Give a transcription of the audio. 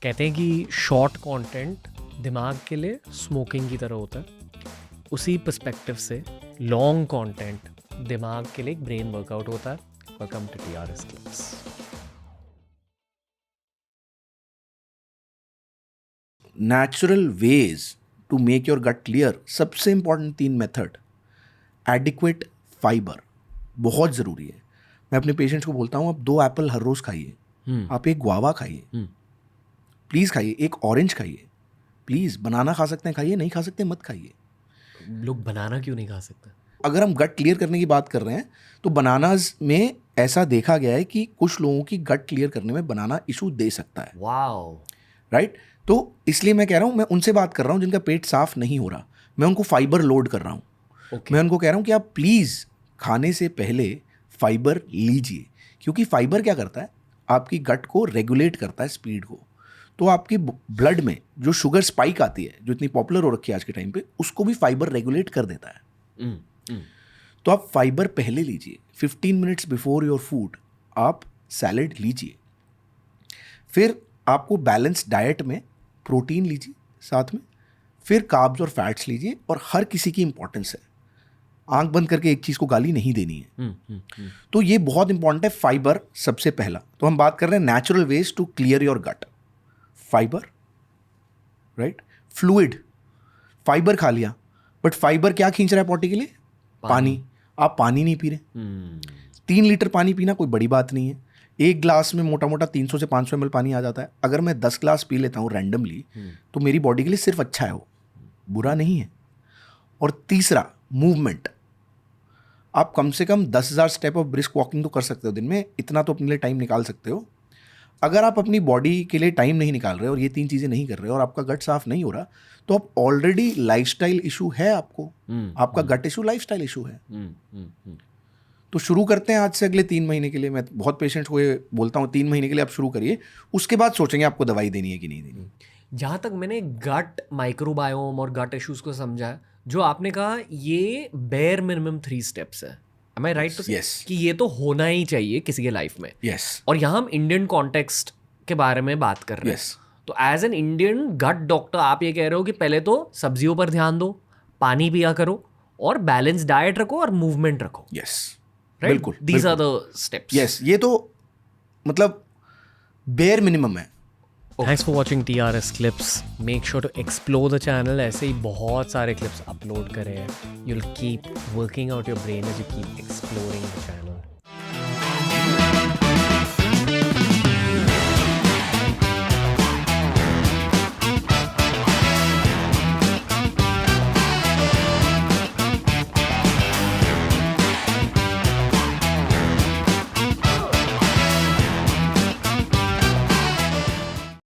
कहते हैं कि शॉर्ट कंटेंट दिमाग के लिए स्मोकिंग की तरह होता है, उसी पर्सपेक्टिव से लॉन्ग कंटेंट दिमाग के लिए एक ब्रेन वर्कआउट होता है. Welcome to TRS clips. Natural ways to make your gut clear. सबसे इंपॉर्टेंट 3 मेथड. एडिक्वेट फाइबर बहुत ज़रूरी है. मैं अपने पेशेंट्स को बोलता हूँ आप 2 एप्पल हर रोज़ खाइए, आप 1 गुआवा खाइए, प्लीज़ खाइए, 1 ऑरेंज खाइए, प्लीज़. बनाना खा सकते हैं खाइए, नहीं खा सकते मत खाइए. लोग बनाना क्यों नहीं खा सकते? अगर हम गट क्लियर करने की बात कर रहे हैं तो बनानाज में ऐसा देखा गया है कि कुछ लोगों की गट क्लियर करने में बनाना इशू दे सकता है. वाओ. राइट. तो इसलिए मैं कह रहा हूँ, मैं उनसे बात कर रहा हूँ जिनका पेट साफ नहीं हो रहा, मैं उनको फाइबर लोड कर रहा हूँ. Okay. मैं उनको कह रहा हूँ कि आप प्लीज़ खाने से पहले फाइबर लीजिए, क्योंकि फाइबर क्या करता है, आपकी गट को रेगुलेट करता है, स्पीड को. तो आपकी ब्लड में जो शुगर स्पाइक आती है, जो इतनी पॉपुलर हो रखी है आज के टाइम पे, उसको भी फाइबर रेगुलेट कर देता है. तो आप फाइबर पहले लीजिए. 15 मिनट्स बिफोर योर फूड आप सैलेड लीजिए. फिर आपको बैलेंस डाइट में प्रोटीन लीजिए साथ में, फिर कार्ब्स और फैट्स लीजिए. और हर किसी की इंपॉर्टेंस है, आंख बंद करके एक चीज़ को गाली नहीं देनी है. तो ये बहुत इंपॉर्टेंट है. फाइबर सबसे पहला. तो हम बात कर रहे हैं natural ways to clear your gut. Fibre, right. Fluid. Fibre खा लिया, बट फाइबर क्या खींच रहा है पॉटी के लिए? पानी. आप पानी नहीं पी रहे. 3 लीटर पानी पीना कोई बड़ी बात नहीं है. 1 ग्लास में मोटा मोटा 300 से 500 ml पानी आ जाता है. अगर मैं 10 ग्लास पी लेता हूँ रैंडमली, तो मेरी बॉडी के लिए सिर्फ अच्छा है, वो बुरा नहीं है. और तीसरा, मूवमेंट. आप कम से कम 10,000 स्टेप ऑफ ब्रिस्क वॉकिंग तो कर सकते हो दिन में. इतना तो अपने लिए टाइम निकाल सकते हो. अगर आप अपनी बॉडी के लिए टाइम नहीं निकाल रहे और ये 3 चीज़ें नहीं कर रहे और आपका गट साफ नहीं हो रहा, तो आप ऑलरेडी लाइफस्टाइल इशू है आपको. आपका गट इशू लाइफस्टाइल इशू है. तो शुरू करते हैं आज से अगले 3 महीने के लिए. मैं बहुत पेशेंट्स को ये बोलता हूँ 3 महीने के लिए आप शुरू करिए, उसके बाद सोचेंगे आपको दवाई देनी है कि नहीं देनी. जहाँ तक मैंने गट माइक्रोबायोम और गट इश्यूज को समझा है, जो आपने कहा ये बेयर मिनिमम 3 स्टेप्स है. Am I right to say? Yes. कि ये तो होना ही चाहिए किसी के लाइफ में. Yes. और यहाँ हम इंडियन कॉन्टेक्स्ट के बारे में बात कर रहे हैं. Yes. तो as an Indian gut doctor आप ये कह रहे हो कि पहले तो सब्जियों पर ध्यान दो, पानी पिया करो और बैलेंस डाइट रखो और मूवमेंट रखो. Yes. Right? बिल्कुल. These are the steps. Yes. ये तो मतलब बेयर मिनिमम है. Thanks for watching TRS clips. Make sure to explore the channel. ऐसे ही बहुत सारे clips upload करे हैं. You'll keep working out your brain as you keep exploring the channel.